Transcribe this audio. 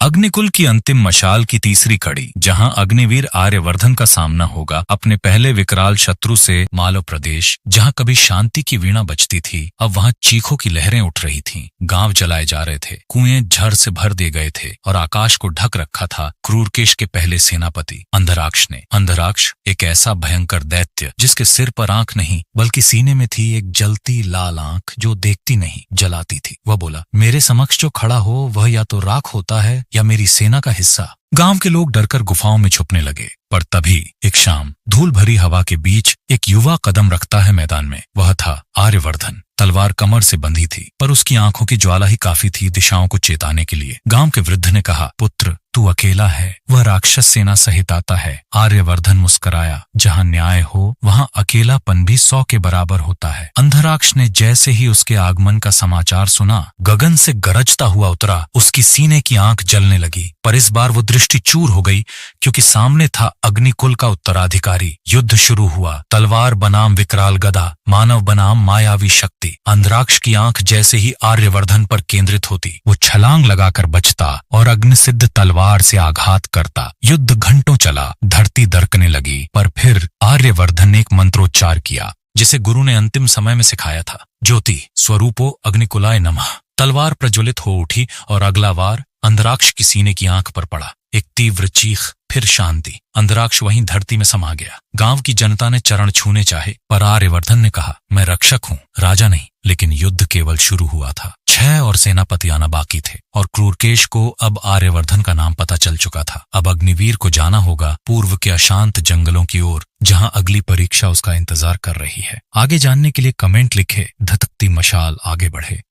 अग्निकुल की अंतिम मशाल की तीसरी कड़ी, जहां अग्निवीर आर्यवर्धन का सामना होगा अपने पहले विकराल शत्रु से। मालव प्रदेश, जहां कभी शांति की वीणा बजती थी, अब वहां चीखों की लहरें उठ रही थीं। गांव जलाए जा रहे थे, कुएं झर से भर दिए गए थे और आकाश को ढक रखा था क्रूरकेश के पहले सेनापति अंधराक्ष ने। अंधराक्ष एक ऐसा भयंकर दैत्य जिसके सिर पर आंख नहीं बल्कि सीने में थी एक जलती लाल आंख जो देखती नहीं जलाती थी। वह बोला, मेरे समक्ष जो खड़ा हो वह या तो राख होता है या मेरी सेना का हिस्सा। गांव के लोग डरकर गुफाओं में छुपने लगे, पर तभी एक शाम धूल भरी हवा के बीच एक युवा कदम रखता है मैदान में। वह था आर्यवर्धन। तलवार कमर से बंधी थी, पर उसकी आंखों की ज्वाला ही काफी थी दिशाओं को चेताने के लिए। गांव के वृद्ध ने कहा, पुत्र तू अकेला है, वह राक्षस सेना सहित आता है। आर्यवर्धन मुस्कुराया, जहां न्याय हो वहां अकेलापन भी 100 के बराबर होता है। अंधराक्ष ने जैसे ही उसके आगमन का समाचार सुना, गगन से गरजता हुआ उतरा। उसकी सीने की आंख जलने लगी, पर इस बार वो दृष्टि चूर हो गई, क्योंकि सामने था अग्निकुल का उत्तराधिकारी। युद्ध शुरू हुआ। तलवार बनाम विकराल गदा, मानव बनाम मायावी शक्ति। अंधराक्ष की आंख जैसे ही आर्यवर्धन पर केंद्रित होती, वो छलांग लगाकर बचता और अग्निसिद्ध तलवार से आघात करता। युद्ध घंटों चला, धरती दरकने लगी, पर फिर आर्यवर्धन ने एक मंत्रोच्चार किया जिसे गुरु ने अंतिम समय में सिखाया था। ज्योति स्वरूपो अग्निकुलाय नमः। तलवार प्रज्वलित हो उठी और अगला वार अंधराक्ष की सीने की आंख पर पड़ा। एक तीव्र चीख, फिर शांति। अंधराक्ष वहीं धरती में समा गया। गांव की जनता ने चरण छूने चाहे, पर आर्यवर्धन ने कहा, मैं रक्षक हूं, राजा नहीं। लेकिन युद्ध केवल शुरू हुआ था। 6 और सेनापति आना बाकी थे, और क्रूरकेश को अब आर्यवर्धन का नाम पता चल चुका था। अब अग्निवीर को जाना होगा पूर्व के अशांत जंगलों की ओर, जहां अगली परीक्षा उसका इंतजार कर रही है। आगे जानने के लिए कमेंट लिखे, धधकती मशाल आगे बढ़े।